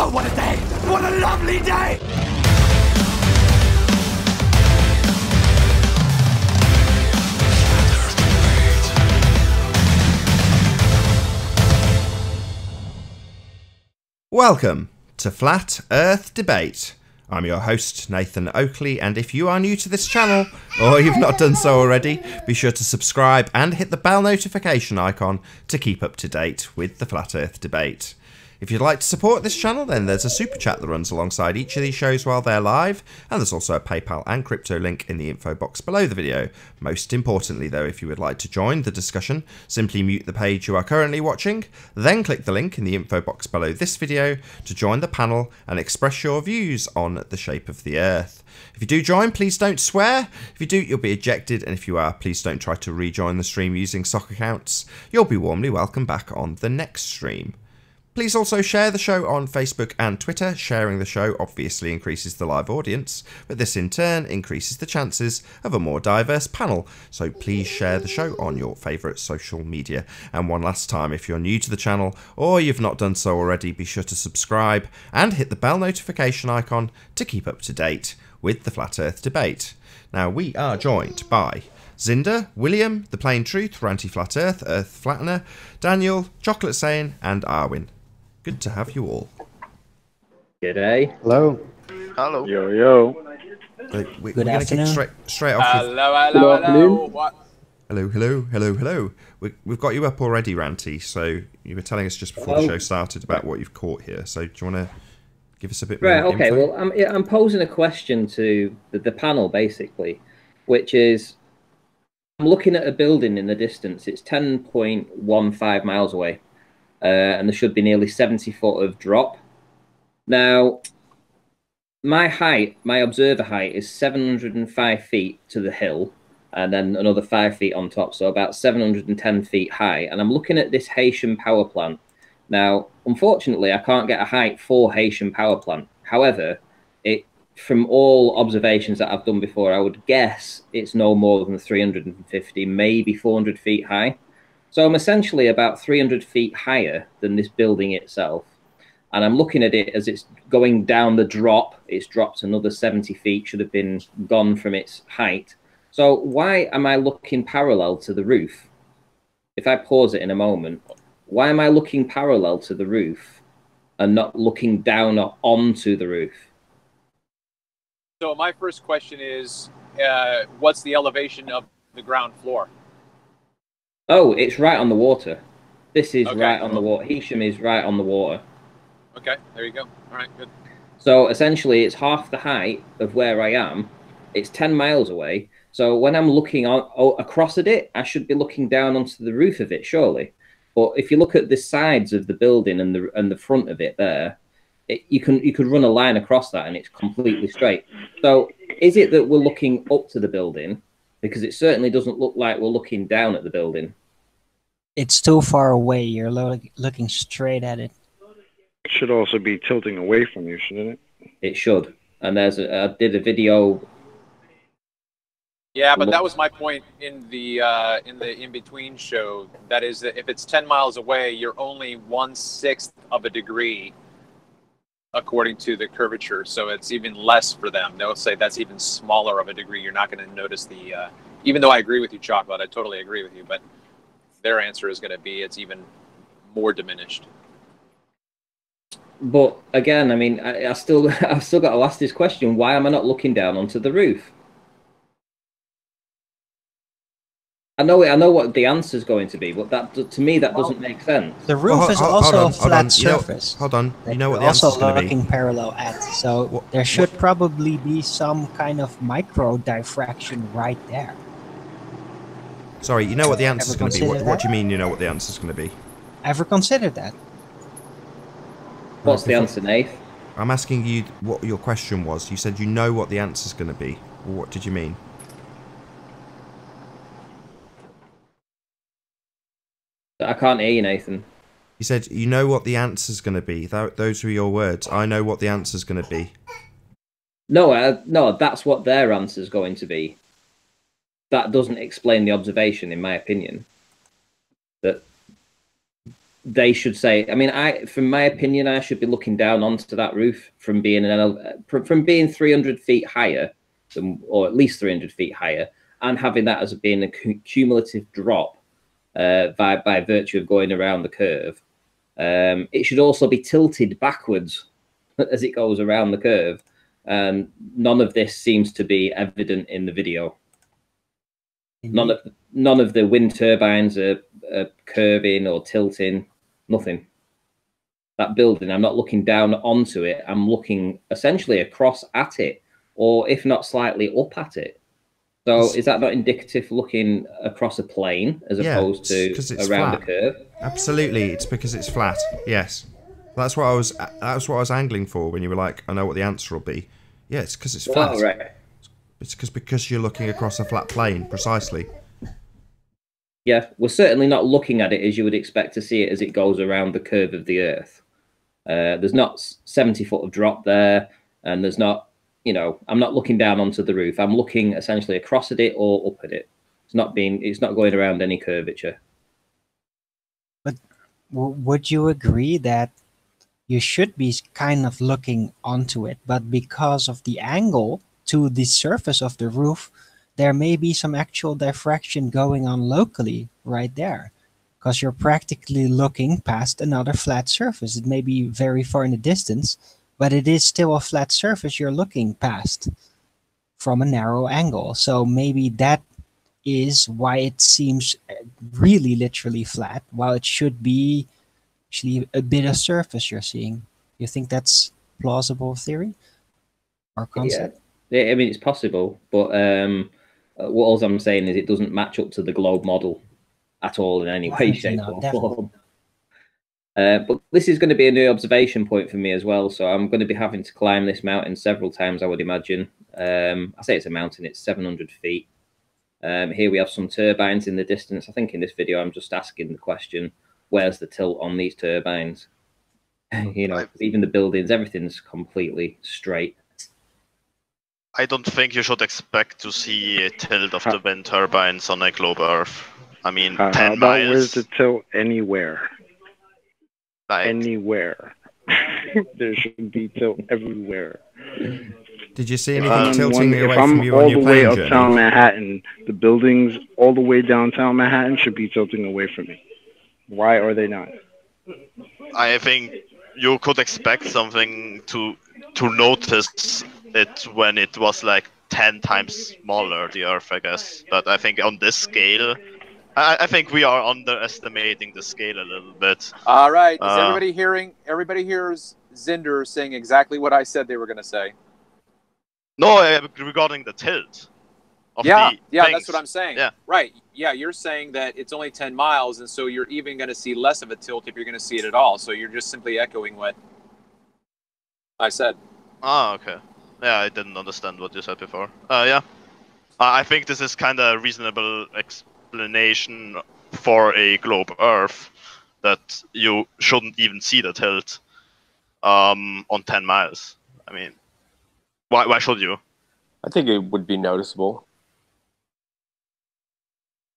Oh, what a day! What a lovely day! Welcome to Flat Earth Debate. I'm your host, Nathan Oakley, and if you are new to this channel, or you've not done so already, be sure to subscribe and hit the bell notification icon to keep up to date with the Flat Earth Debate. If you'd like to support this channel, then there's a super chat that runs alongside each of these shows while they're live, and there's also a PayPal and crypto link in the info box below the video. Most importantly though, if you would like to join the discussion, simply mute the page you are currently watching, then click the link in the info box below this video to join the panel and express your views on the shape of the Earth. If you do join, please don't swear. If you do, you'll be ejected, and if you are, please don't try to rejoin the stream using sock accounts. You'll be warmly welcome back on the next stream. Please also share the show on Facebook and Twitter. Sharing the show obviously increases the live audience, but this in turn increases the chances of a more diverse panel. So please share the show on your favourite social media. And one last time, if you're new to the channel or you've not done so already, be sure to subscribe and hit the bell notification icon to keep up to date with the Flat Earth Debate. Now, we are joined by Zinder, William, The Plain Truth, Ranty Flat Earth, Earth Flattener, Daniel, Chocolate Sane, and Arwin. Good to have you all. G'day. Hello. Hello. Yo, yo. We're going to kick straight off with... Hello. What? Hello. We've got you up already, Ranty, so you were telling us just before the show started about what you've caught here. So do you want to give us a bit more info? Well, I'm posing a question to the panel, basically, which is, I'm looking at a building in the distance. It's 10.15 miles away. And there should be nearly 70 foot of drop. Now, my observer height is 705 feet to the hill, and then another 5 feet on top, so about 710 feet high. And I'm looking at this Haitian power plant. Now, unfortunately, I can't get a height for Haitian power plant. However, from all observations that I've done before, I would guess it's no more than 350, maybe 400 feet high. So I'm essentially about 300 feet higher than this building itself. And I'm looking at it as it's going down the drop. It's dropped another 70 feet, should have been gone from its height. So why am I looking parallel to the roof? If I pause it in a moment, why am I looking parallel to the roof and not looking down or onto the roof? So my first question is, what's the elevation of the ground floor? Oh, it's right on the water. This is Okay. right on the water. Hisham is right on the water. Okay, there you go. All right, good. So essentially, it's half the height of where I am. It's 10 miles away. So when I'm looking across at it, I should be looking down onto the roof of it, surely. But if you look at the sides of the building and the front of it there, you could run a line across that and it's completely straight. So is it that we're looking up to the building? Because it certainly doesn't look like we're looking down at the building. It's too far away. You're looking straight at it. It should also be tilting away from you, shouldn't it? It should. And I did a video. Yeah, but that was my point in the in-between show. That is, that if it's 10 miles away, you're only 1/6 of a degree, according to the curvature. So it's even less for them. They'll say that's even smaller of a degree. You're not going to notice the. Even though I agree with you, Chocolate, I totally agree with you, but their answer is going to be it's even more diminished. But again, I mean, I've still got to ask this question: why am I not looking down onto the roof? I know what the answer is going to be, but that to me that doesn't make sense. The roof is also a flat surface. Hold on. You know what the also answer's going to be. looking parallel at. So there should probably be some kind of micro diffraction right there. Sorry, you know what the answer's going to be. What What do you mean you know what the answer's going to be? Ever considered that? What's the answer, Nath? I'm asking you what your question was. You said you know what the answer's going to be. What did you mean? I can't hear you, Nathan. You said you know what the answer's going to be. Those were your words. I know what the answer's going to be. No, no, that's what their answer's going to be. That doesn't explain the observation, in my opinion. That they should say. I mean, from my opinion, I should be looking down onto that roof from being from being 300 feet higher, or at least 300 feet higher, and having that as being a cumulative drop by virtue of going around the curve. It should also be tilted backwards as it goes around the curve, and none of this seems to be evident in the video. None of the wind turbines are curving or tilting. Nothing. That building, I'm not looking down onto it. I'm looking essentially across at it, or if not slightly up at it. So is that not indicative looking across a plane as opposed to around a curve? Absolutely, it's because it's flat. Yes, that's what I was angling for when you were like, I know what the answer will be. Yeah, it's because it's flat. Oh, right. It's because you're looking across a flat plane, precisely. Yeah, we're certainly not looking at it as you would expect to see it as it goes around the curve of the Earth. There's not 70 foot of drop there, and there's not, you know, I'm not looking down onto the roof. I'm looking essentially across at it or up at it. It's not going around any curvature. But would you agree that you should be kind of looking onto it, but because of the angle to the surface of the roof, there may be some actual diffraction going on locally right there, because you're practically looking past another flat surface. It may be very far in the distance, but it is still a flat surface you're looking past from a narrow angle. So maybe that is why it seems really literally flat, while it should be actually a bit of surface you're seeing. You think that's plausible theory or concept? Yeah, I mean, it's possible, but what all I'm saying is it doesn't match up to the globe model at all in any way, shape, or form. But this is going to be a new observation point for me as well, so I'm going to be having to climb this mountain several times, I would imagine. I say it's a mountain, it's 700 feet. Here we have some turbines in the distance. I think in this video I'm just asking the question, where's the tilt on these turbines? You know, even the buildings, everything's completely straight. I don't think you should expect to see a tilt of the wind turbines on a globe Earth. I mean, 10 miles. Where's the tilt anywhere? Like, anywhere. There should be tilt everywhere. Did you see anything tilting away from you on your plane journey? All the way uptown Manhattan, the buildings all the way downtown Manhattan should be tilting away from me. Why are they not? I think you could expect something to notice it when it was like 10 times smaller, the Earth, I guess. But I think on this scale, I think we are underestimating the scale a little bit. All right, is everybody hearing? Everybody hears Zinder saying exactly what I said they were going to say. No, regarding the tilt. Yeah, that's what I'm saying. Yeah. Right. Yeah, you're saying that it's only 10 miles, and so you're even going to see less of a tilt if you're going to see it at all. So you're just simply echoing what I said. Ah, okay. Yeah, I didn't understand what you said before. Yeah. I think this is kind of a reasonable explanation for a globe Earth, that you shouldn't even see the tilt on 10 miles. I mean, why should you? I think it would be noticeable.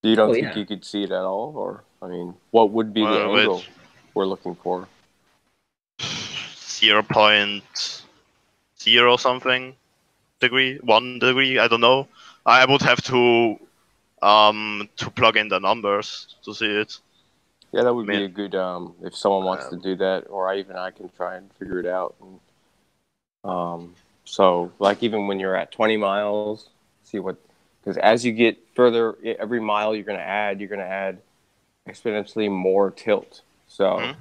You don't think you could see it at all? Or, I mean, what would be the angle we're looking for? 0.0 something degree, 1 degree, I don't know. I would have to plug in the numbers to see it. Yeah, that would be a good, if someone wants to do that, or I can try and figure it out. And, so, like, even when you're at 20 miles, see what, because as you get further, every mile you're going to add exponentially more tilt. So,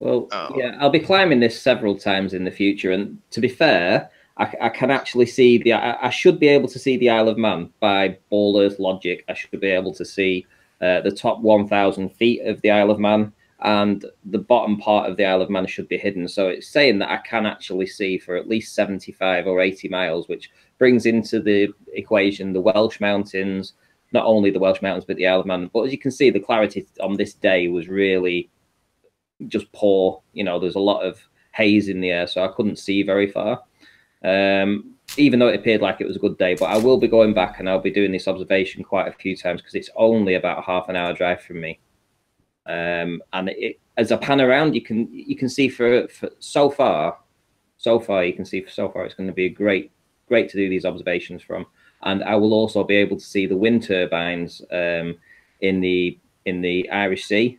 well, yeah, I'll be climbing this several times in the future, and to be fair, I can actually see I should be able to see the Isle of Man by Ball Earth logic. I should be able to see the top 1,000 feet of the Isle of Man, and the bottom part of the Isle of Man should be hidden. So it's saying that I can actually see for at least 75 or 80 miles, which brings into the equation the Welsh Mountains, not only the Welsh Mountains, but the Isle of Man. But as you can see, the clarity on this day was really just poor. You know, there's a lot of haze in the air, so I couldn't see very far. It even though it appeared like it was a good day. But I will be going back and I'll be doing this observation quite a few times because it's only about half an hour drive from me. And as I pan around, you can see for so far you can see it's going to be great to do these observations from. And I will also be able to see the wind turbines in the Irish Sea.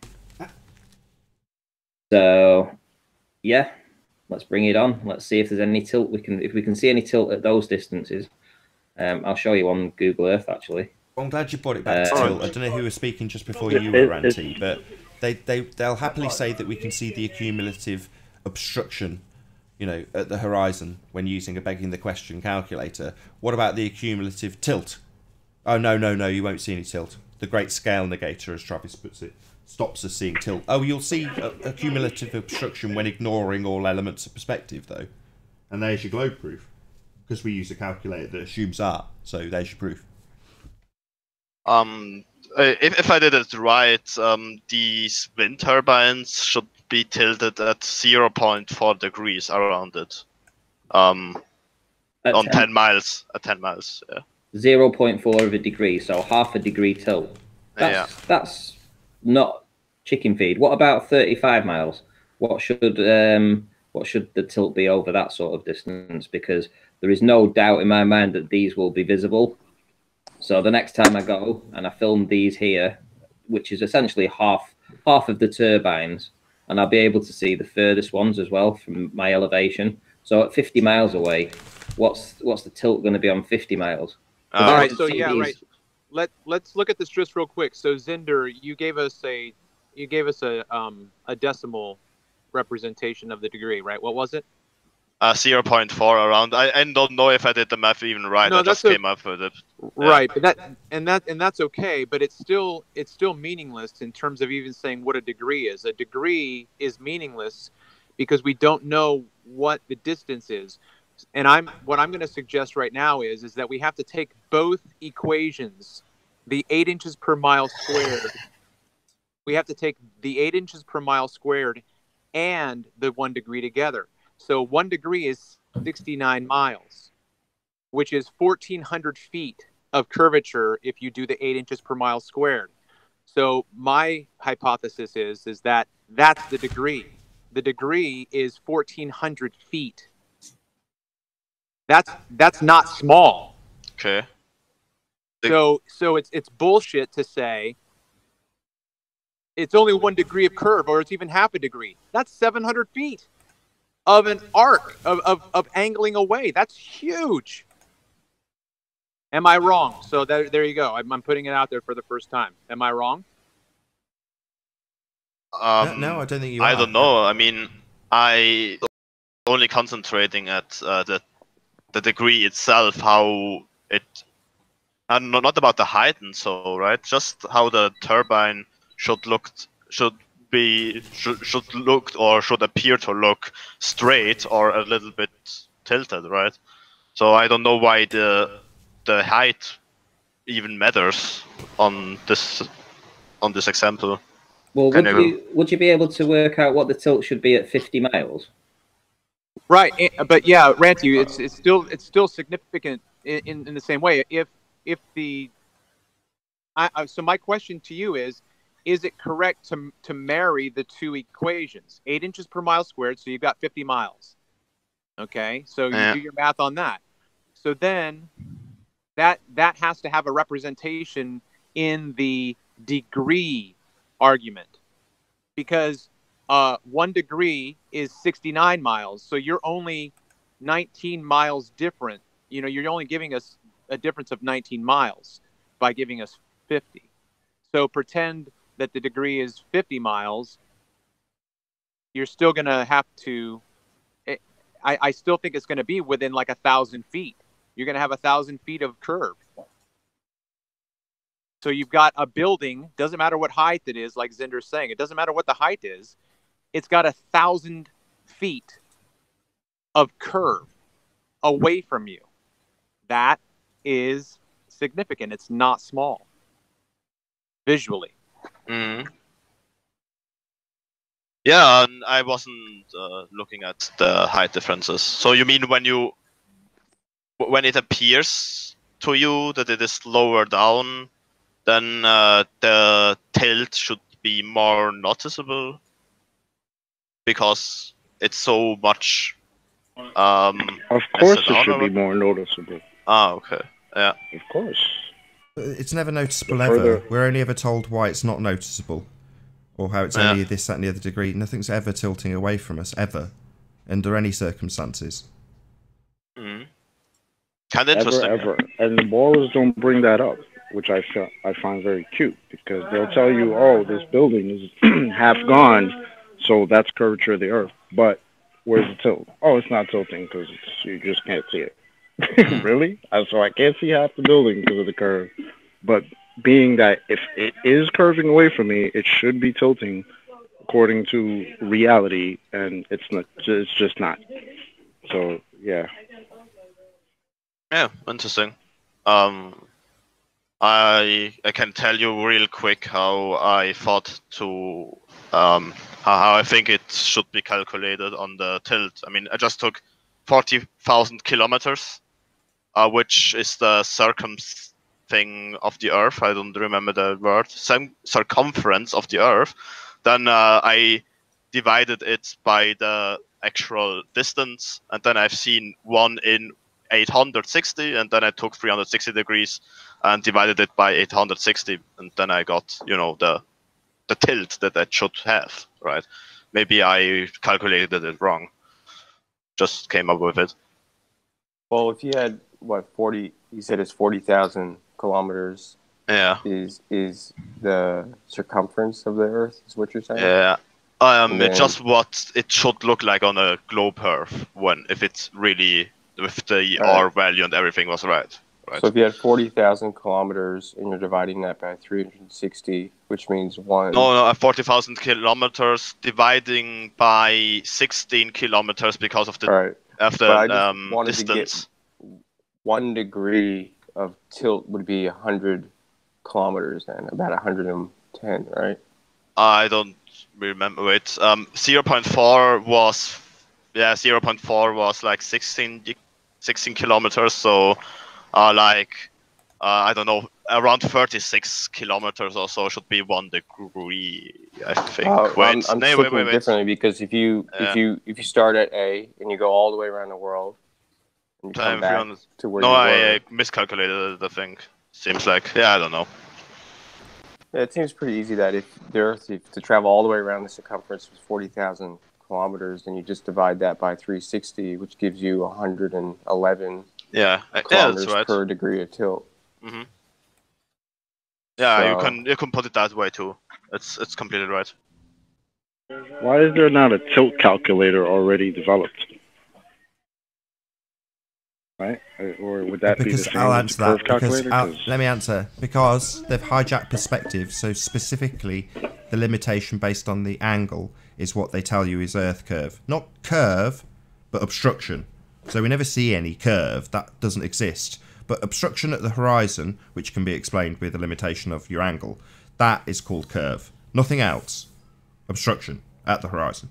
So yeah, let's bring it on. Let's see if there's any tilt if we can see any tilt at those distances. I'll show you on Google Earth actually. Well, I'm glad you brought it back to tilt. I don't know who was speaking just before you were, Ranty, but they'll happily say that we can see the accumulative obstruction, you know, at the horizon when using a begging the question calculator. What about the accumulative tilt? Oh, no, you won't see any tilt. The great scale negator, as Travis puts it, stops us seeing tilt. Oh, you'll see accumulative obstruction when ignoring all elements of perspective, though. And there's your globe proof, because we use a calculator that assumes art. So there's your proof. If I did it right, these wind turbines should be tilted at 0.4 degrees around it. On 10 miles. At 10 miles, yeah. 0.4 of a degree, so half a degree tilt. That's not chicken feed. What about 35 miles? What should the tilt be over that sort of distance? Because there is no doubt in my mind that these will be visible. So the next time I go and I film these here, which is essentially half of the turbines, and I'll be able to see the furthest ones as well from my elevation. So at 50 miles away, what's the tilt going to be on 50 miles? All right, so yeah, right. Let's look at this just real quick. So Zinder, you gave us a decimal representation of the degree, right? What was it? 0.4 around. I don't know if I did the math even right. No, I just came up with it. Right, but that's okay. But it's still meaningless in terms of even saying what a degree is. A degree is meaningless because we don't know what the distance is. And what I'm going to suggest right now is that we have to take both equations, the 8 inches per mile squared. We have to take the 8 inches per mile squared and the 1 degree together. So 1 degree is 69 miles, which is 1,400 feet of curvature if you do the 8 inches per mile squared. So my hypothesis is that that's the degree. The degree is 1,400 feet. That's not small. Okay. So it's bullshit to say it's only 1 degree of curve, or it's even half a degree. That's 700 feet of an arc of angling away. That's huge. Am I wrong? So there you go. I'm putting it out there for the first time. Am I wrong? No, I don't think you are. I don't know. I mean, I only concentrating at the degree itself, how it, and not about the height and so, right? Just how the turbine should appear to look straight or a little bit tilted, right? So I don't know why the height even matters on this example. Well, would you be able to work out what the tilt should be at 50 miles? Right, but yeah, Ranty, it's still significant in the same way. So my question to you is it correct to marry the two equations? 8 inches per mile squared, so you've got 50 miles. Okay, so you do your math on that. So then that has to have a representation in the degree argument, because 1 degree is 69 miles, so you're only 19 miles different. You know, you're only giving us a difference of 19 miles by giving us 50. So pretend that the degree is 50 miles. You're still going to have to, I still think it's going to be within like 1,000 feet. You're going to have 1,000 feet of curve. So you've got a building, doesn't matter what height it is, like Zinder's saying, it doesn't matter what the height is, it's got 1,000 feet of curve away from you. That is significant. It's not small visually. Mm. Yeah, and I wasn't looking at the height differences. So you mean when when it appears to you that it is lower down, then the tilt should be more noticeable because it's so much. Of course, it should be more noticeable. Ah, okay, yeah. Of course. It's never noticeable ever. We're only ever told why it's not noticeable, or how it's only this, that, and the other degree. Nothing's ever tilting away from us, ever, under any circumstances. Mm. Kind of interesting. Ever. And the borrowers don't bring that up, which I find very cute, because they'll tell you, oh, this building is half gone, so that's curvature of the Earth. But where's the tilt? Oh, it's not tilting because you just can't see it. Really? So I can't see half the building because of the curve. But being that if it is curving away from me, it should be tilting according to reality, and it's not. It's just not. So yeah. Yeah, interesting. I can tell you real quick how I thought to how I think it should be calculated on the tilt. I mean, I just took 40,000 kilometers, which is the thing of the Earth. I don't remember the word. Circumference of the Earth. Then I divided it by the actual distance, and then I've seen 1 in 860, and then I took 360 degrees and divided it by 860, and then I got, you know, the tilt that I should have, right? Maybe I calculated it wrong. Just came up with it. Well, if you had, what, 40, you said it's 40,000 kilometers. Yeah. Is the circumference of the Earth, is what you're saying? Yeah. It's just what it should look like on a globe Earth if it's really, with the R value and everything was right. So if you had 40,000 kilometers and you're dividing that by 360, which means one... No, 40,000 kilometers dividing by 16 kilometers because of the, distance. 1 degree of tilt would be 100 kilometers then, about 110, right? I don't remember it. 0.4 was... Yeah, 0.4 was like 16 kilometers, so I don't know, around 36 kilometers or so should be 1 degree, I think. I'm thinking differently, because if you start at A and you go all the way around the world and you come back to where you were... I miscalculated it, I think. Seems like, I don't know. Yeah, it seems pretty easy that if the Earth, to travel all the way around the circumference was 40,000 kilometers, then you just divide that by 360, which gives you 111 kilometers per degree of tilt. Mm-hmm. Yeah, so, you can put it that way too. It's completely right. Why is there not a tilt calculator already developed? Right? Or would that be the same? I'll answer that. Because, let me answer. Because they've hijacked perspective, so specifically the limitation based on the angle is what they tell you is Earth curve. Not curve, but obstruction. So we never see any curve. That doesn't exist. But obstruction at the horizon, which can be explained with the limitation of your angle, that is called curve. Nothing else. Obstruction at the horizon.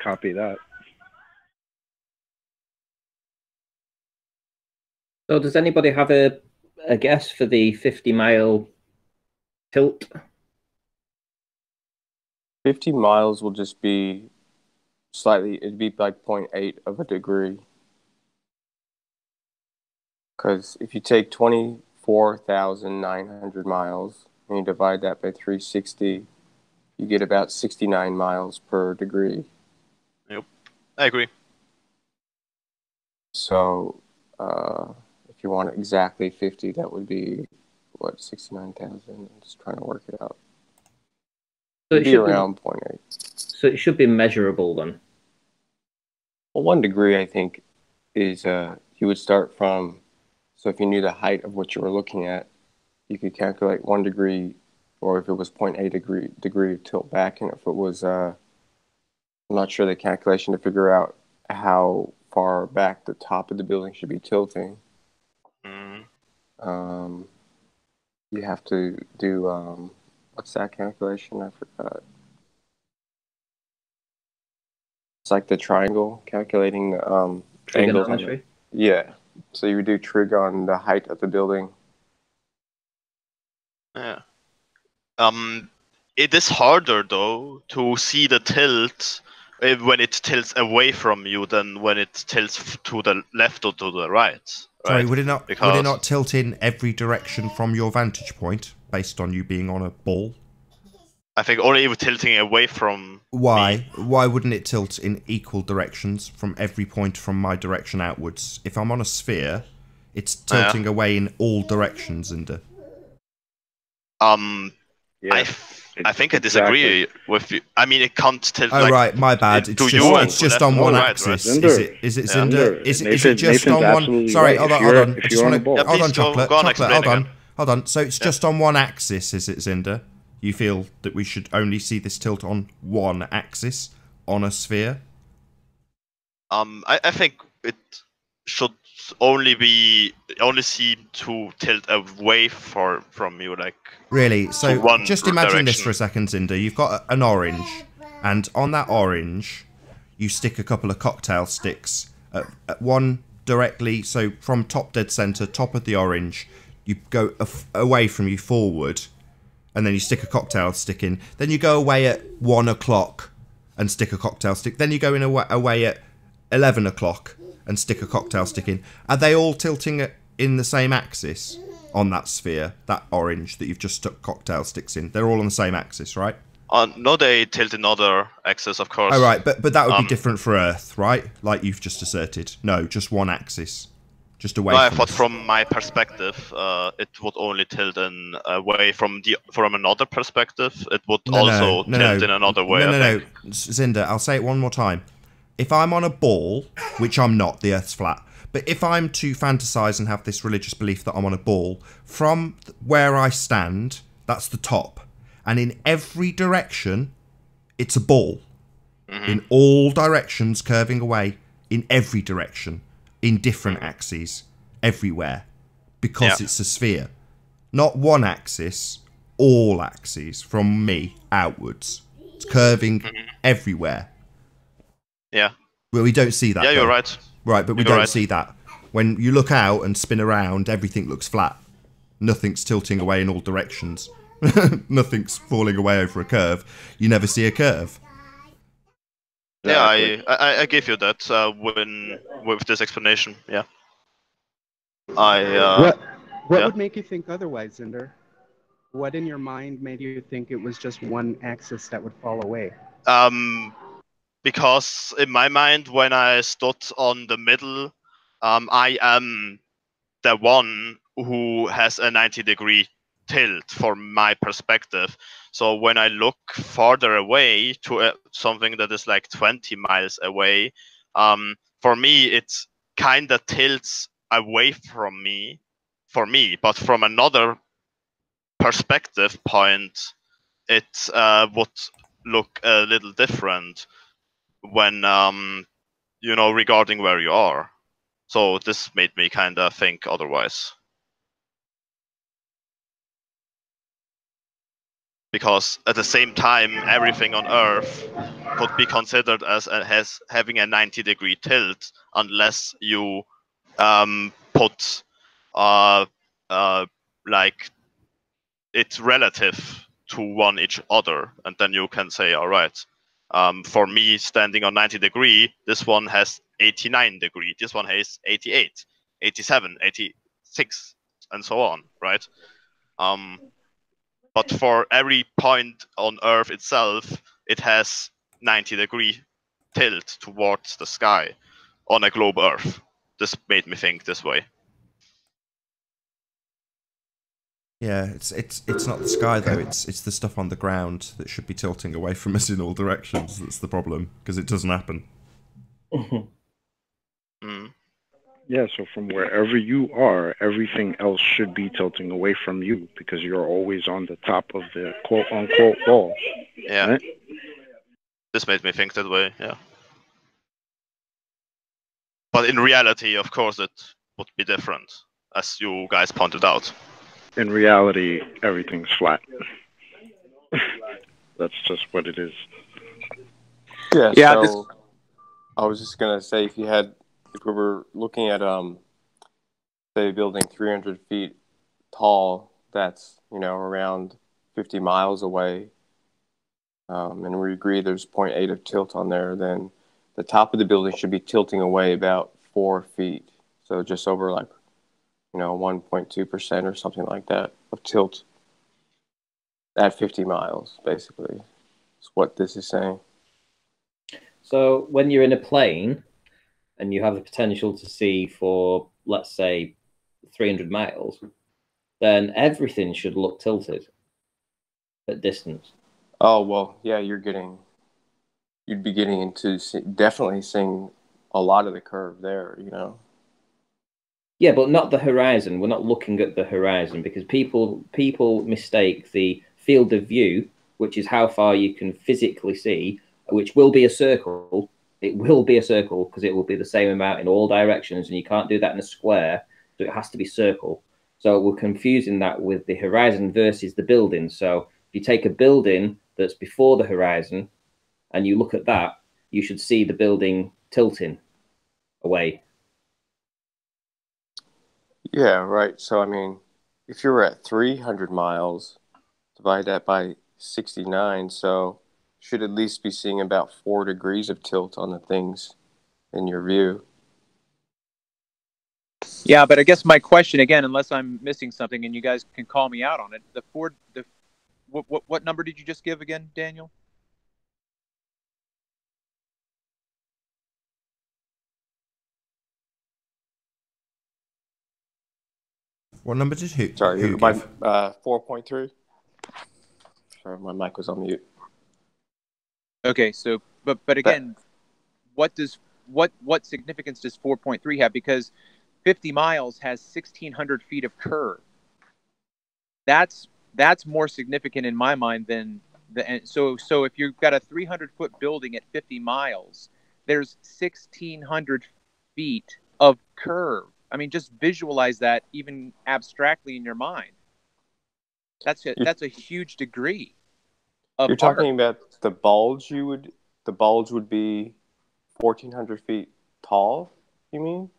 Copy that. So does anybody have a guess for the 50-mile tilt? 50 miles will just be it'd be like 0.8 of a degree. Because if you take 24,900 miles and you divide that by 360, you get about 69 miles per degree. Yep, I agree. So, if you want exactly 50, that would be, what, 69,000? I'm just trying to work it out. So it should be around 0.8. So it should be measurable then? Well, 1 degree, I think, is you would start from, so if you knew the height of what you were looking at, you could calculate 1 degree, or if it was 0.8 degree of tilt back, and if it was, I'm not sure the calculation to figure out how far back the top of the building should be tilting. You have to do, what's that calculation? I forgot. It's like the triangle, calculating angles. Trigonometry? Yeah. So you would do trig on the height of the building. Yeah. It is harder though to see the tilt when it tilts away from you than when it tilts to the left or to the right. Sorry, Right? would it not tilt in every direction from your vantage point based on you being on a ball? I think only tilting away from Why? me. Why wouldn't it tilt in equal directions from every point from my direction outwards? If I'm on a sphere, it's tilting away in all directions, Zinder. Yeah. I think I disagree with you. I mean, it can't tilt. Oh, like, right, my bad. It's just on one axis. Is it Zinder? Is it just on one? Sorry, hold on. I just want to hold on, chocolate. Hold on. So it's just on one axis, is it, Zinder? You feel that we should only see this tilt on one axis on a sphere? I think it should only seem to tilt away from you, like. Really? So just imagine direction. this for a second, Zinder. You've got an orange, and on that orange, you stick a couple of cocktail sticks. At one directly, so from top dead center, top of the orange, you go away from you forward, and then you stick a cocktail stick in. Then you go away at 1 o'clock and stick a cocktail stick. Then you go away at 11 o'clock and stick a cocktail stick in. Are they all tilting in the same axis on that sphere, that orange that you've just stuck cocktail sticks in? They're all on the same axis, right? No, they tilt in other axis, of course. Oh, right, but that would be different for Earth, right? Like you've just asserted. No, just one axis. Just away I from thought us. from my perspective, it would only tilt in away from another perspective. It would also tilt in another way. No. Zinder, I'll say it one more time. If I'm on a ball, which I'm not, the Earth's flat, but if I'm to fantasize and have this religious belief that I'm on a ball, from where I stand, that's the top. And in every direction, it's a ball. Mm-hmm. In all directions, curving away, in every direction, in different axes, everywhere. Because it's a sphere. Not one axis, all axes, from me outwards. It's curving everywhere. Yeah. Well, we don't see that. Yeah, you're right. Right, but we don't see that. When you look out and spin around, everything looks flat. Nothing's tilting away in all directions. Nothing's falling away over a curve. You never see a curve. Yeah, I give you that with this explanation. Yeah. What would make you think otherwise, Zinder? What in your mind made you think it was just one axis that would fall away? Because in my mind, when I stood on the middle, I am the one who has a 90-degree tilt from my perspective. So when I look farther away to something that is like 20 miles away, for me, it kind of tilts away from me, but from another perspective point, it would look a little different when regarding where you are. So this made me kind of think otherwise, because at the same time everything on Earth could be considered as having a 90-degree tilt unless you put like it's relative to one each other, and then you can say, all right, for me standing on 90-degree, this one has 89-degree, this one has 88, 87, 86, and so on, right? But for every point on Earth itself, it has 90-degree tilt towards the sky on a globe Earth. This made me think this way. Yeah, it's not the sky though. It's the stuff on the ground that should be tilting away from us in all directions. That's the problem, because it doesn't happen. Yeah, so from wherever you are, everything else should be tilting away from you because you're always on the top of the quote-unquote ball. Yeah. Right? This made me think that way, yeah. But in reality, of course, it would be different, as you guys pointed out. In reality, everything's flat. That's just what it is. Yeah, so I was just gonna say, if we were looking at say a building 300 feet tall, that's around 50 miles away, and we agree there's 0.8 of tilt on there, then the top of the building should be tilting away about 4 feet, so just over 1.2% or something like that of tilt at 50 miles, basically. That's what this is saying. So when you're in a plane and you have the potential to see for, let's say, 300 miles, then everything should look tilted at distance. Oh, well, yeah, you'd be getting into definitely seeing a lot of the curve there, Yeah, but not the horizon. We're not looking at the horizon, because people mistake the field of view, which is how far you can physically see, which will be a circle. It will be a circle because it will be the same amount in all directions, and you can't do that in a square, so it has to be circle. So we're confusing that with the horizon versus the building. So if you take a building that's before the horizon and you look at that, you should see the building tilting away. Yeah, right. So, I mean, if you're at 300 miles, divide that by 69, so should at least be seeing about 4 degrees of tilt on the things in your view. Yeah, but I guess my question again, unless I'm missing something, and you guys can call me out on it, what number did you just give again, Daniel? What number did who? Sorry, who my give? 4.3. Sorry, my mic was on mute. Okay, so but again, what significance does 4.3 have? Because 50 miles has 1,600 feet of curve. That's more significant in my mind than so if you've got a 300-foot building at 50 miles, there's 1,600 feet of curve. I mean, just visualize that even abstractly in your mind. That's a huge degree of You're talking arc. about the bulge. The bulge would be 1,400 feet tall. You mean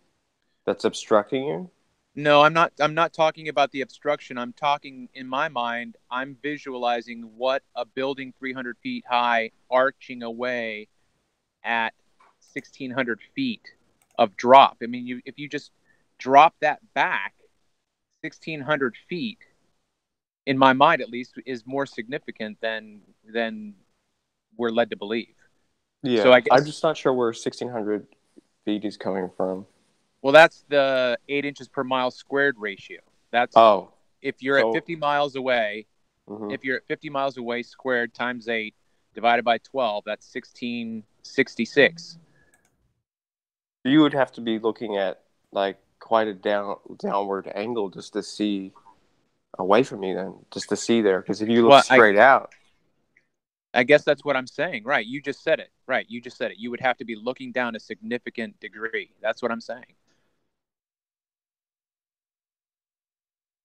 that's obstructing you? No, I'm not talking about the obstruction. I'm talking, in my mind, I'm visualizing what a building 300 feet high arching away at 1,600 feet of drop. I mean, if you just drop that back 1,600 feet, in my mind at least, is more significant than we're led to believe. Yeah, so I guess, I'm just not sure where 1,600 feet is coming from. Well, that's the 8 inches per mile squared ratio. That's if you're at 50 miles away. Mm-hmm. If you're at 50 miles away, squared times 8 divided by 12, that's 1,666. You would have to be looking at quite a downward angle just to see away from you, then just to see there. Because if you look straight out, I guess that's what I'm saying. Right? You just said it. Right? You just said it. You would have to be looking down a significant degree. That's what I'm saying.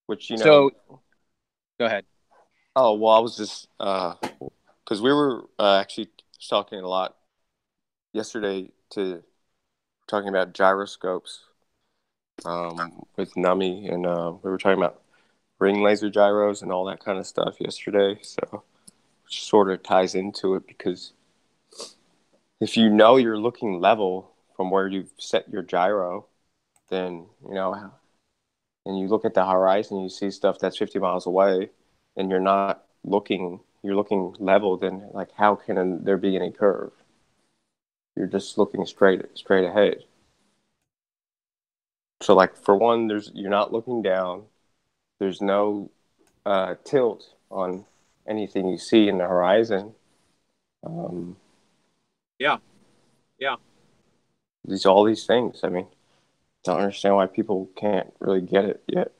Which So, go ahead. Oh well, I was just because we were actually talking a lot yesterday talking about gyroscopes with Nummy, and we were talking about ring laser gyros and all that kind of stuff yesterday. So, which sort of ties into it, because if you know you're looking level from where you've set your gyro, then and you look at the horizon, you see stuff that's 50 miles away, and you're looking level, then how can there be any curve? You're just looking straight ahead. So for one, you're not looking down. There's no tilt on anything you see in the horizon. Yeah. All these things. I mean, don't understand why people can't really get it yet.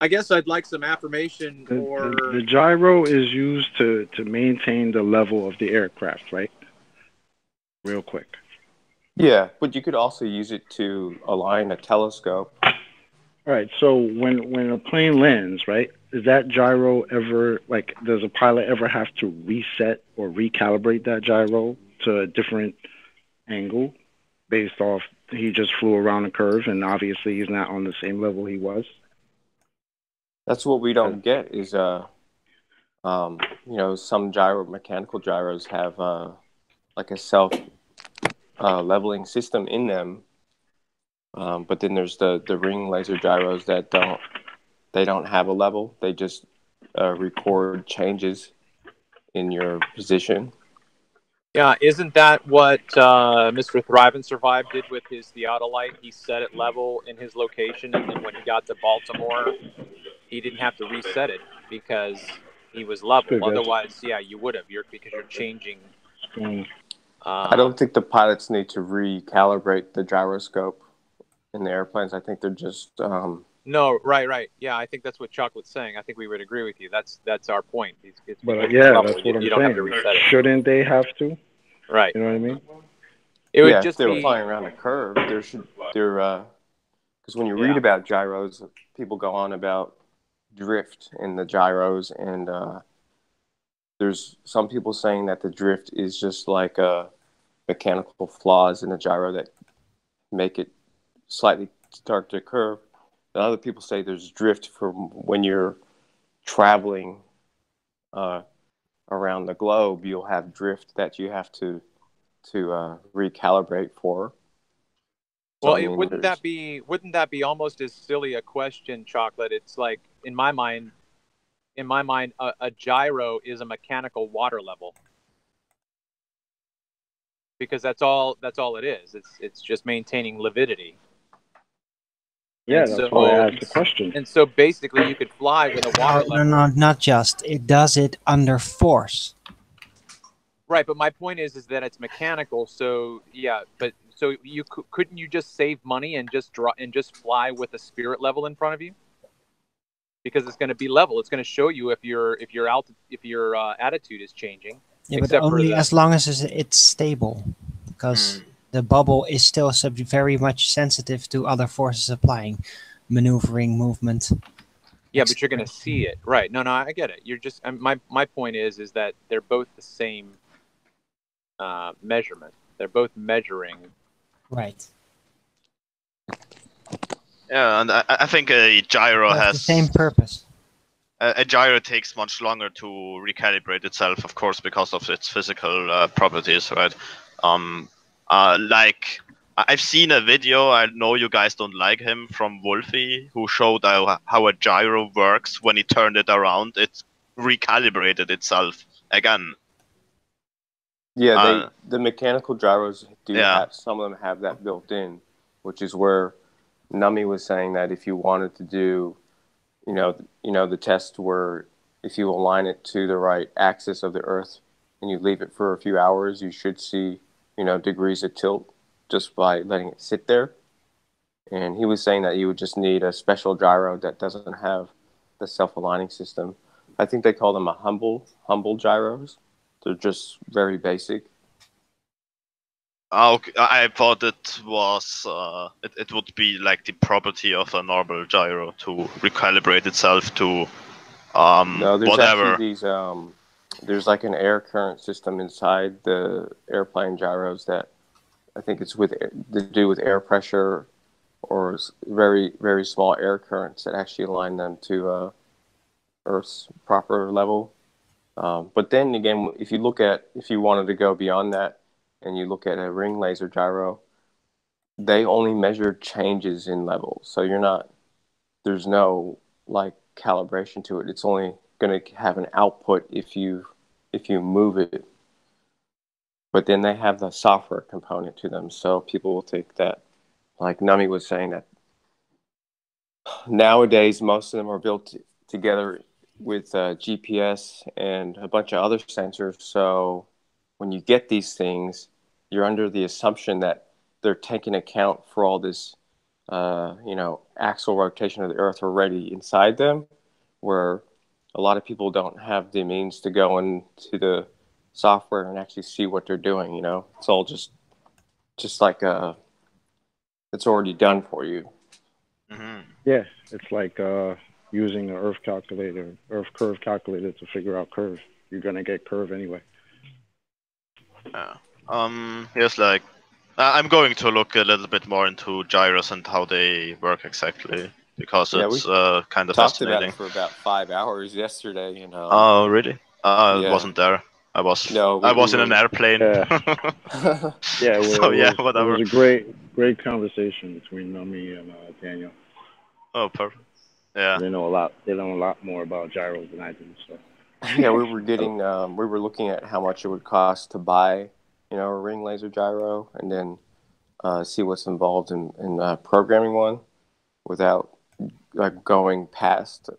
I guess I'd like some affirmation. The gyro is used to maintain the level of the aircraft, right? Real quick. Yeah, but you could also use it to align a telescope. All right. So when a plane lands, right, is that gyro ever does a pilot ever have to reset or recalibrate that gyro to a different angle based off he just flew around a curve, and obviously he's not on the same level he was. That's what we don't get is, you know, some mechanical gyros have like a self leveling system in them, but then there's the ring laser gyros that don't have a level. They just record changes in your position. Yeah, isn't that what Mr. Thrive and Survive did with his theodolite? He set it level in his location, and then when he got to Baltimore, he didn't have to reset it because he was level. Otherwise, yeah, you would have. Because you're changing. I don't think the pilots need to recalibrate the gyroscope in the airplanes. I think they're just No, right. Yeah, I think that's what Chocolate's saying. I think we would agree with you. That's our point. But yeah, level. that's what I'm you don't saying. have to reset it. Shouldn't they have to? Right. You know what I mean? It would yeah, just if they be were flying around a curve, because when you read about gyros, people go on about drift in the gyros, and there's some people saying that the drift is just like mechanical flaws in the gyro that make it slightly start to curve. And other people say there's drift from when you're traveling around the globe. You'll have drift that you have to recalibrate for. Well, wouldn't that be almost as silly a question, Chocolate? It's like in my mind, a gyro is a mechanical water level because that's all it is. It's just maintaining lividity. Yeah, that's why I asked the question. And so basically, you could fly with a water level. No, not just. It does it under force. Right, but my point is that it's mechanical. So yeah, but so couldn't you just save money and just fly with a spirit level in front of you? Because it's going to be level. It's going to show you if your attitude is changing. Yeah, but only as long as it's stable, because the bubble is still very much sensitive to other forces applying, maneuvering, movement. Yeah, but you're going to see it, right? No, I get it. You're just my point is that they're both the same measurement. They're both measuring. Right. Yeah, and I think a gyro has the same purpose. A gyro takes much longer to recalibrate itself, of course, because of its physical properties, right? Like I've seen a video. I know you guys don't like him, from Wolfie, who showed how a gyro works. When he turned it around, it recalibrated itself again. Yeah, the mechanical gyros do have, some of them have that built in, which is where Nummy was saying that if you wanted to do, you know, the test where if you align it to the right axis of the Earth and you leave it for a few hours, you should see, you know, degrees of tilt just by letting it sit there. And he was saying that you would just need a special gyro that doesn't have the self-aligning system. I think they call them a humble gyros. They're just very basic. Okay, I thought it was it would be like the property of a normal gyro to recalibrate itself to no, there's whatever. Actually these there's like an air current system inside the airplane gyros that I think it's to do with air pressure or very, very small air currents that actually align them to Earth's proper level. But then again, if you wanted to go beyond that and you look at a ring laser gyro, they only measure changes in level. So there's no like calibration to it. It's only going to have an output if you move it. But then they have the software component to them. So people will think that, like Nummy was saying, that nowadays most of them are built together with GPS and a bunch of other sensors. So when you get these things, you're under the assumption that they're taking account for all this, axle rotation of the Earth already inside them, where a lot of people don't have the means to go into the software and actually see what they're doing. You know, it's all just like it's already done for you. Mm-hmm. Yeah, it's like using an Earth curve calculator to figure out curve. You're gonna get curve anyway. Here's like I'm going to look a little bit more into gyros and how they work exactly, because it's kind of talked fascinating. about it for about 5 hours yesterday, and oh, really? I yeah. wasn't there. I was. No, I was in an airplane. Yeah. Yeah, so yeah, whatever. It was a great conversation between Nami and Daniel. Oh, perfect. Yeah. They know a lot. They know a lot more about gyros than I do. So. Yeah, we were getting. We were looking at how much it would cost to buy, a ring laser gyro, and then see what's involved in programming one, without like going past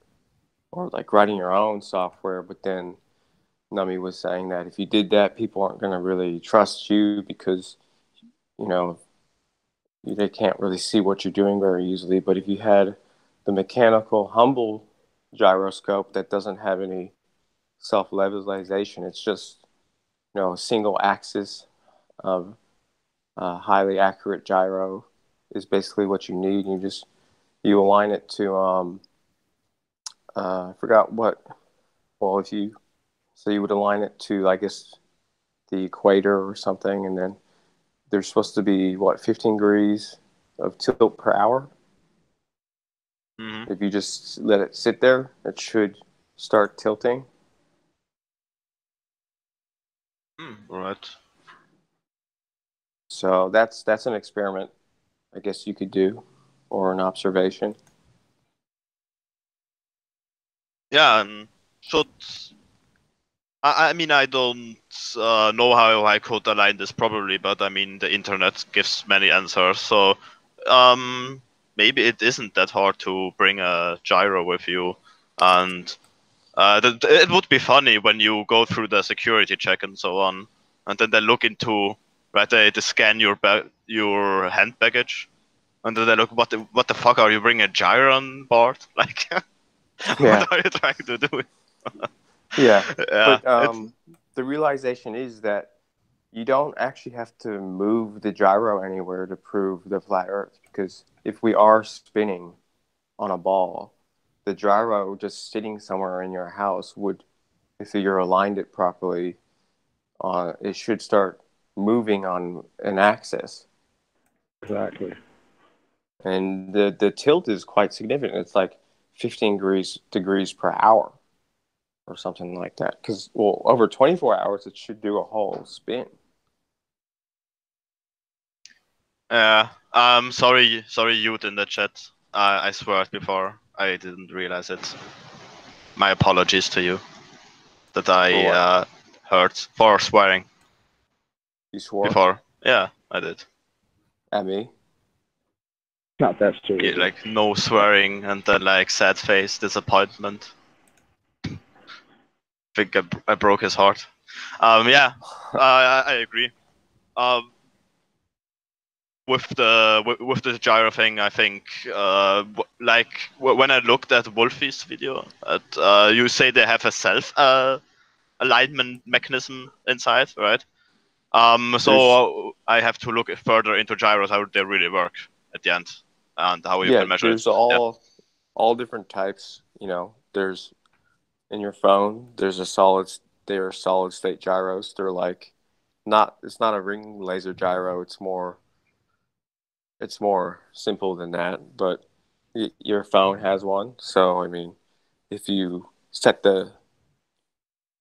or like writing your own software. But then Nami was saying that if you did that, people aren't going to really trust you because, they can't really see what you're doing very easily. But if you had the mechanical, humble gyroscope that doesn't have any self-levelization, it's just, a single axis of highly accurate gyro is basically what you need. You align it to, I forgot what, well, so you would align it to, I guess, the equator or something, and then there's supposed to be, 15 degrees of tilt per hour? Mm-hmm. If you just let it sit there, it should start tilting. Right. So that's an experiment, I guess you could do, or an observation. Yeah, and I mean, I don't know how I could align this properly, but I mean, the internet gives many answers, so maybe it isn't that hard to bring a gyro with you, and it would be funny when you go through the security check and so on, and then they look into, right, they scan your hand baggage, and then they look, what the fuck, are you bringing a gyro on board? Like, what are you trying to do? Yeah, but the realization is that you don't actually have to move the gyro anywhere to prove the flat Earth, because if we are spinning on a ball, the gyro just sitting somewhere in your house would, if you're aligned it properly, it should start moving on an axis. Exactly. And the tilt is quite significant. It's like 15 degrees per hour, or something like that. Because, over 24 hours, it should do a whole spin. Sorry, youth in the chat. I swear before. I didn't realize it. My apologies to you that I heard for swearing. You swore? Before. Yeah, I did. At me? Not that serious. Yeah, like, no swearing, and then, like, sad face, disappointment. I think I broke his heart. Yeah, I agree. With the gyro thing, I think, like, when I looked at Wolfie's video, you say they have a self alignment mechanism inside, right? So I have to look further into gyros, how they really work at the end, and how you can measure there's it. all different types. There's, in your phone, they're solid state gyros. They're like, it's not a ring laser gyro. It's more simple than that. But your phone has one. So, I mean, if you set the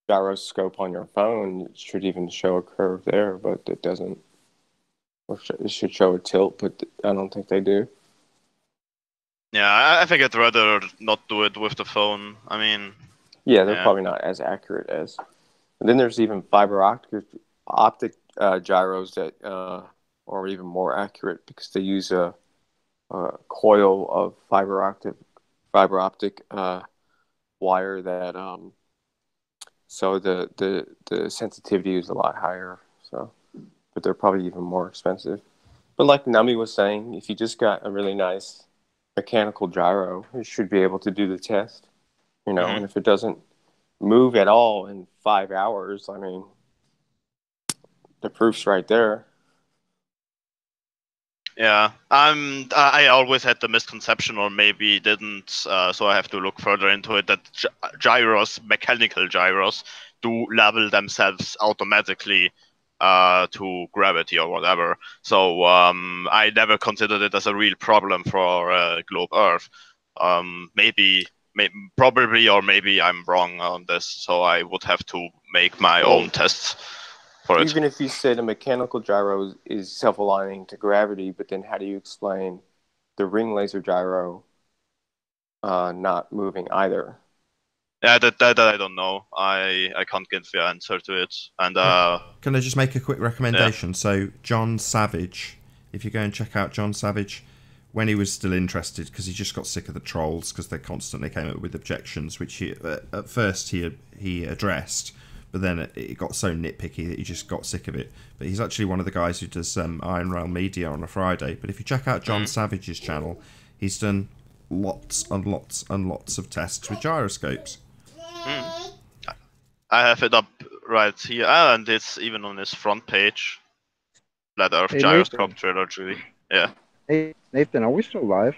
gyroscope on your phone, it should even show a curve there, but it doesn't. It should show a tilt, but I don't think they do. Yeah, I think I'd rather not do it with the phone. I mean, yeah, they're probably not as accurate as. And then there's even fiber optic gyros that are even more accurate, because they use a coil of fiber optic wire that so the sensitivity is a lot higher. So, but they're probably even more expensive. But like Nami was saying, if you just got a really nice mechanical gyro, you should be able to do the test. And if it doesn't move at all in 5 hours, I mean, the proof's right there. Yeah, I always had the misconception, or maybe didn't, so I have to look further into it, that mechanical gyros, do level themselves automatically to gravity or whatever. So I never considered it as a real problem for globe Earth. Probably, or maybe I'm wrong on this. So I would have to make my own tests for it. Even if you said a mechanical gyro is self-aligning to gravity, but then how do you explain the ring laser gyro not moving either? Yeah, that I don't know. I can't give the answer to it. And can I just make a quick recommendation? Yeah. So John Savage, if you go and check out John Savage, when he was still interested, because he just got sick of the trolls because they constantly came up with objections, which he at first he addressed, but then it got so nitpicky that he just got sick of it. But he's actually one of the guys who does Iron Realm Media on a Friday. But if you check out John Savage's channel, he's done lots and lots and lots of tests with gyroscopes. I have it up right here, and it's even on his front page. Flat Earth Gyroscope trilogy. Yeah. Hey, Nathan, are we still live?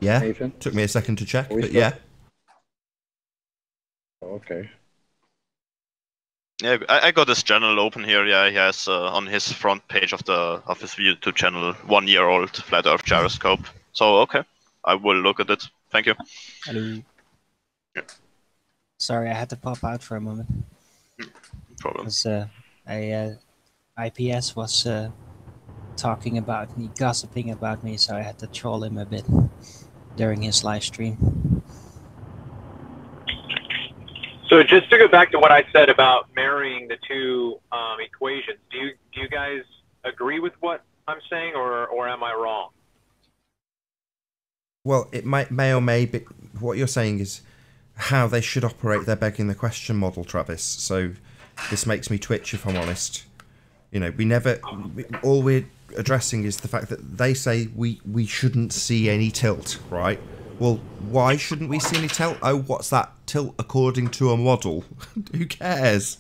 Yeah. Nathan? Took me a second to check, but still... yeah. Okay. Yeah, I got his channel open here. Yeah, he has on his front page of his YouTube channel 1 year old Flat Earth Gyroscope. So okay, I will look at it. Thank you. Hello. Yeah. Sorry, I had to pop out for a moment. No problem. Because IPS was talking about me, gossiping about me, so I had to troll him a bit during his live stream. So just to go back to what I said about marrying the two equations, do you guys agree with what I'm saying, or am I wrong? Well, it may or may be. What you're saying is how they should operate their begging the question model, Travis. So this makes me twitch, if I'm honest. You know, all we're addressing is the fact that they say we shouldn't see any tilt, right? Well, why shouldn't we see any tilt? Oh, what's that tilt according to a model? Who cares?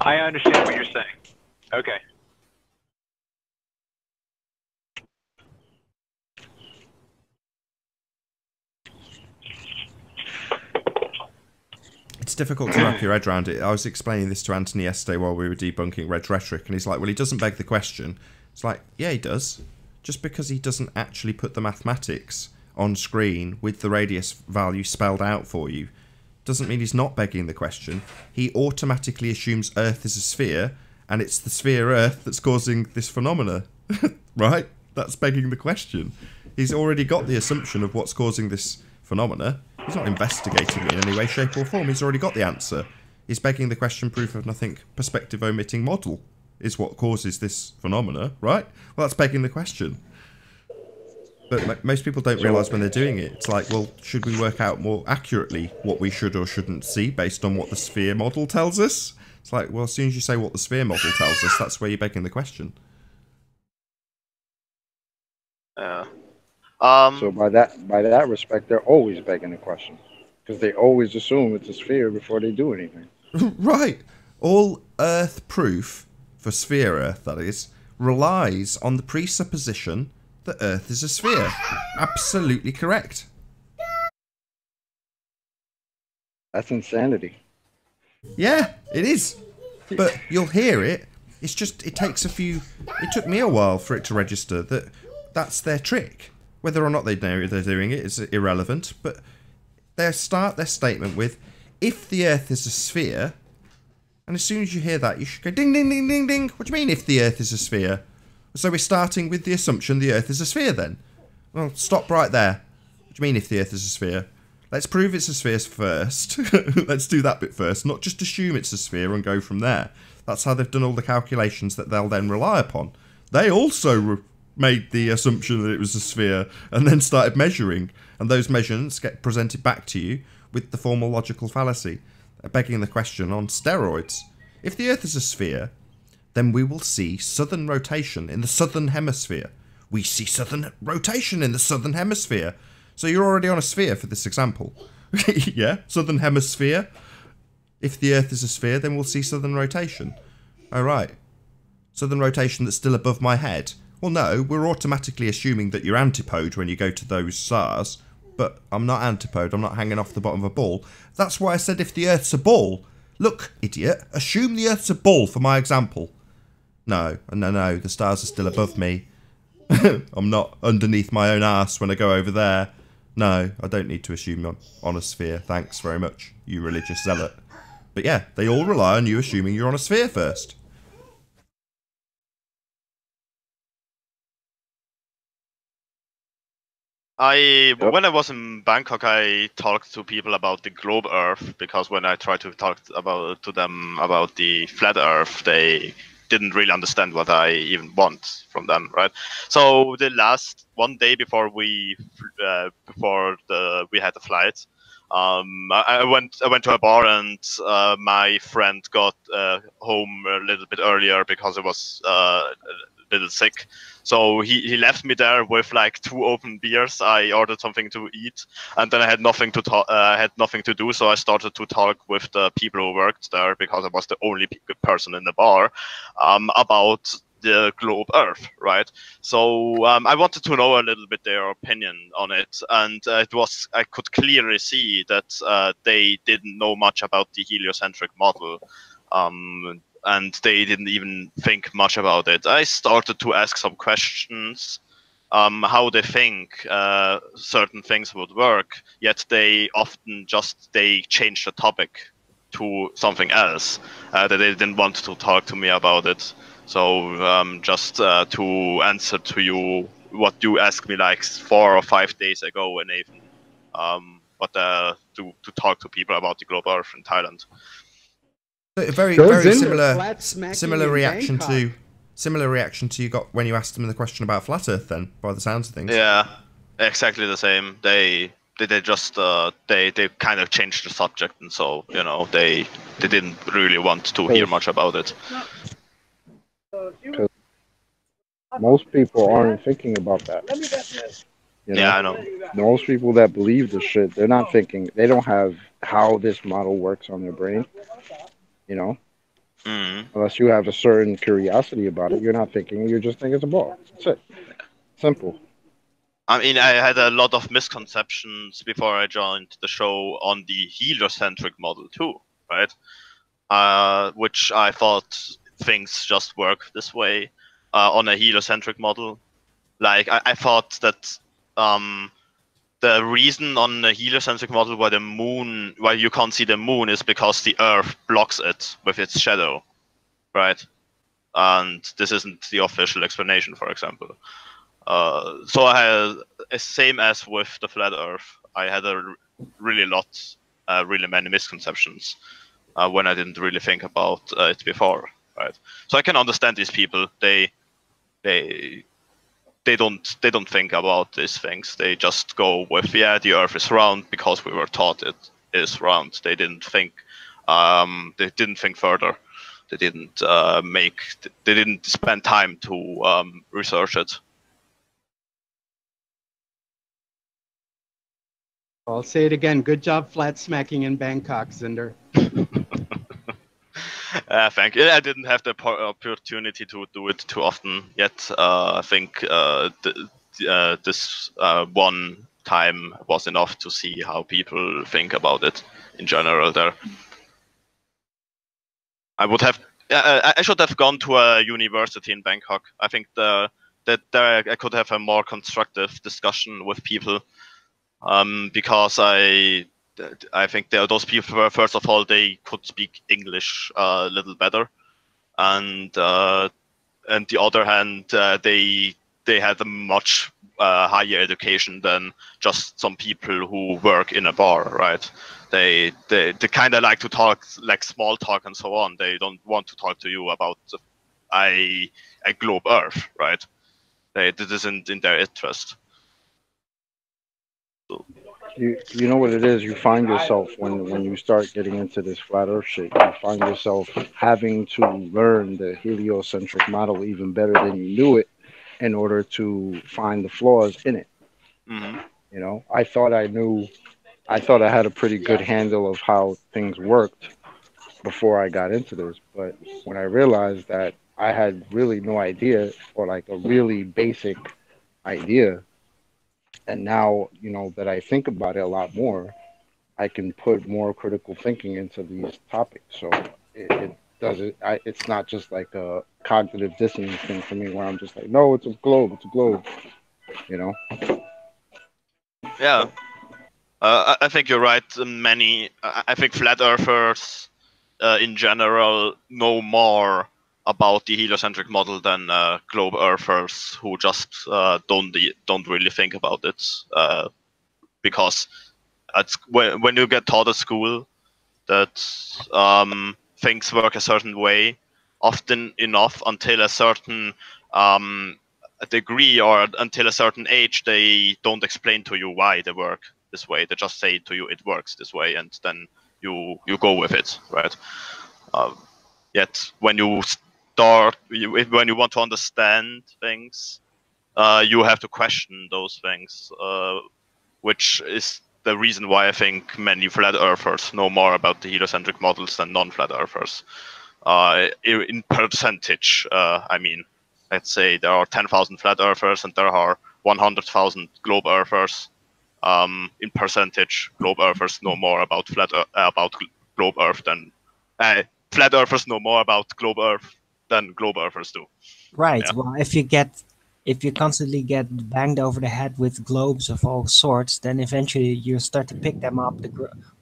I understand what you're saying. Okay. It's difficult to wrap your head around it. I was explaining this to Anthony yesterday while we were debunking Red's rhetoric, and he's like, well, he doesn't beg the question. It's like, yeah, he does. Just because he doesn't actually put the mathematics on screen with the radius value spelled out for you doesn't mean he's not begging the question. He automatically assumes Earth is a sphere, and it's the sphere Earth that's causing this phenomena. Right? That's begging the question. He's already got the assumption of what's causing this phenomena. He's not investigating it in any way, shape or form. He's already got the answer. He's begging the question proof of nothing. Perspective omitting model is what causes this phenomena, right? Well, that's begging the question. But most people don't realise when they're doing it. It's like, well, should we work out more accurately what we should or shouldn't see based on what the sphere model tells us? It's like, well, as soon as you say what the sphere model tells us, that's where you're begging the question. Yeah. So by that respect, they're always begging the question, because they always assume it's a sphere before they do anything. Right. All Earth proof, for sphere Earth that is, relies on the presupposition that Earth is a sphere. Absolutely correct. That's insanity. Yeah, it is. But you'll hear it. It's just, it takes a few... It took me a while for it to register that that's their trick. Whether or not they know they're doing it is irrelevant, but they start their statement with, if the Earth is a sphere, and as soon as you hear that, you should go ding, ding, ding, ding, ding. What do you mean, if the Earth is a sphere? So we're starting with the assumption the Earth is a sphere then? Well, stop right there. What do you mean, if the Earth is a sphere? Let's prove it's a sphere first. Let's do that bit first, not just assume it's a sphere and go from there. That's how they've done all the calculations that they'll then rely upon. They also made the assumption that it was a sphere and then started measuring, and those measurements get presented back to you with the formal logical fallacy, begging the question on steroids. If the Earth is a sphere, then we will see southern rotation in the southern hemisphere. We see southern rotation in the southern hemisphere. So you're already on a sphere for this example. Yeah, southern hemisphere. If the Earth is a sphere, then we'll see southern rotation. Oh, right. Southern rotation that's still above my head. Well, no, we're automatically assuming that you're antipode when you go to those stars. but I'm not antipode. I'm not hanging off the bottom of a ball. That's why I said if the Earth's a ball. Look, idiot, assume the Earth's a ball for my example. No, no, the stars are still above me. I'm not underneath my own arse when I go over there. No, I don't need to assume I'm on a sphere. Thanks very much, you religious zealot. But yeah, they all rely on you assuming you're on a sphere first. When I was in Bangkok, I talked to people about the globe Earth, because when I tried to talk to them about the flat Earth, they didn't really understand what I even want from them, right? So the last one day before we had the flight, I went to a bar, and my friend got home a little bit earlier because I was a little sick. So he left me there with like 2 open beers. I ordered something to eat, and then I had nothing to talk. Had nothing to do, so I started to talk with the people who worked there, because I was the only person in the bar, about the globe Earth, right? So I wanted to know a little bit their opinion on it, and I could clearly see that they didn't know much about the heliocentric model. And they didn't even think much about it. I started to ask some questions, how they think certain things would work, yet they often change the topic to something else, that they didn't want to talk to me about it. So just to answer to you what you asked me like 4 or 5 days ago, Nathan, to talk to people about the globe Earth in Thailand. Very similar reaction to you got when you asked them the question about flat Earth. Then, by the sounds of things. Yeah, exactly the same. They just they kind of changed the subject, and so they didn't really want to hear much about it. Most people aren't thinking about that. Yeah, I know. Most people that believe this shit, they're not thinking. They don't have how this model works on their brain. Unless you have a certain curiosity about it, you're not thinking. You're just thinking it's a ball. That's it. Simple. I mean, I had a lot of misconceptions before I joined the show on the heliocentric model too, right? Which I thought things just work this way on a heliocentric model. Like I thought that the reason on the heliocentric model why you can't see the moon, is because the Earth blocks it with its shadow, right? And this isn't the official explanation, for example. So I had, same as with the flat Earth, I had really many misconceptions when I didn't really think about it before, right? So I can understand these people. They don't think about these things. They just go with, the Earth is round because we were taught it is round. They didn't think. They didn't think further. They didn't They didn't spend time to research it. I'll say it again. Good job flat smacking in Bangkok, Zinder. Thank you. I didn't have the opportunity to do it too often yet. I think this one time was enough to see how people think about it in general there. I should have gone to a university in Bangkok. I think that there I could have a more constructive discussion with people, because I think those people were, first of all, they could speak English a little better, and the other hand, they had a much higher education than just some people who work in a bar, right? They kind of like to talk like small talk and so on. They don't want to talk to you about a globe Earth, right? This isn't in their interest. So. You know what it is? You find yourself when you start getting into this flat Earth shit, you find yourself having to learn the heliocentric model even better than you knew it in order to find the flaws in it. Mm-hmm. I thought I had a pretty good handle of how things worked before I got into this, but when I realized that I had really no idea, or like a really basic idea, And now, you know, that I think about it a lot more, I can put more critical thinking into these topics. So it does it. It's not just like a cognitive dissonance thing for me, where I'm just like, no, it's a globe, it's a globe. You know? Yeah. I think you're right. I think flat earthers in general know more about the heliocentric model than globe earthers who just don't really think about it, because when you get taught at school that things work a certain way, often enough until a certain degree or until a certain age, they don't explain to you why they work this way. They just say to you it works this way, and then you go with it, right? Yet when you when you want to understand things, you have to question those things, which is the reason why I think many flat earthers know more about the heliocentric models than non-flat earthers. In percentage, I mean, let's say there are 10,000 flat earthers and there are 100,000 globe earthers. In percentage, globe earthers know more about globe Earth than flat earthers know more about globe Earth than globe earthers do. Right. Yeah. Well, if you constantly get banged over the head with globes of all sorts, then eventually you start to pick them up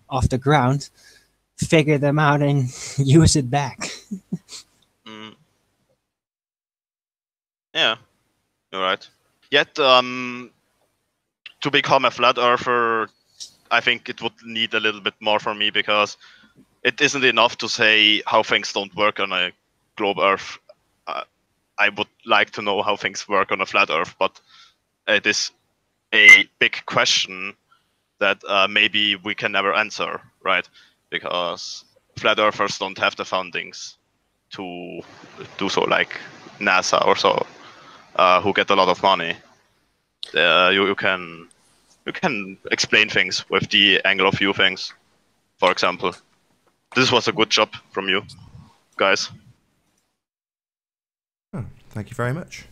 off the ground, figure them out, and use it back. Yeah, you're right. Yet, to become a flat earther, I think it would need a little bit more from me, because it isn't enough to say how things don't work on a globe Earth. I would like to know how things work on a flat Earth, but it is a big question that maybe we can never answer, right? Because flat earthers don't have the fundings to do so, like NASA or so, who get a lot of money. You can explain things with the angle of view things, for example. This was a good job from you guys. Oh, thank you very much.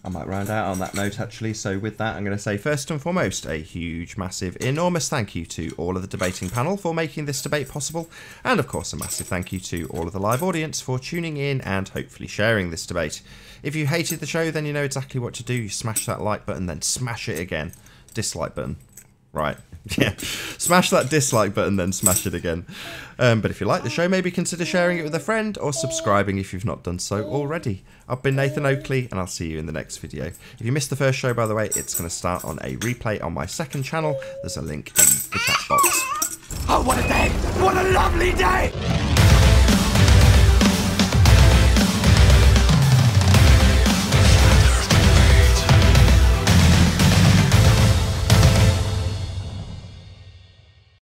I might round out on that note, actually. So with that, I'm going to say first and foremost a huge, massive, enormous thank you to all of the debating panel for making this debate possible, and of course a massive thank you to all of the live audience for tuning in and hopefully sharing this debate. If you hated the show, then you know exactly what to do. You smash that like button, then smash it again. Dislike button. Right. Yeah. Smash that dislike button, then smash it again. But if you like the show, maybe consider sharing it with a friend or subscribing if you've not done so already. I've been Nathan Oakley, and I'll see you in the next video. If you missed the first show, by the way, it's going to start on a replay on my second channel. There's a link in the chat box. Oh, what a day! What a lovely day!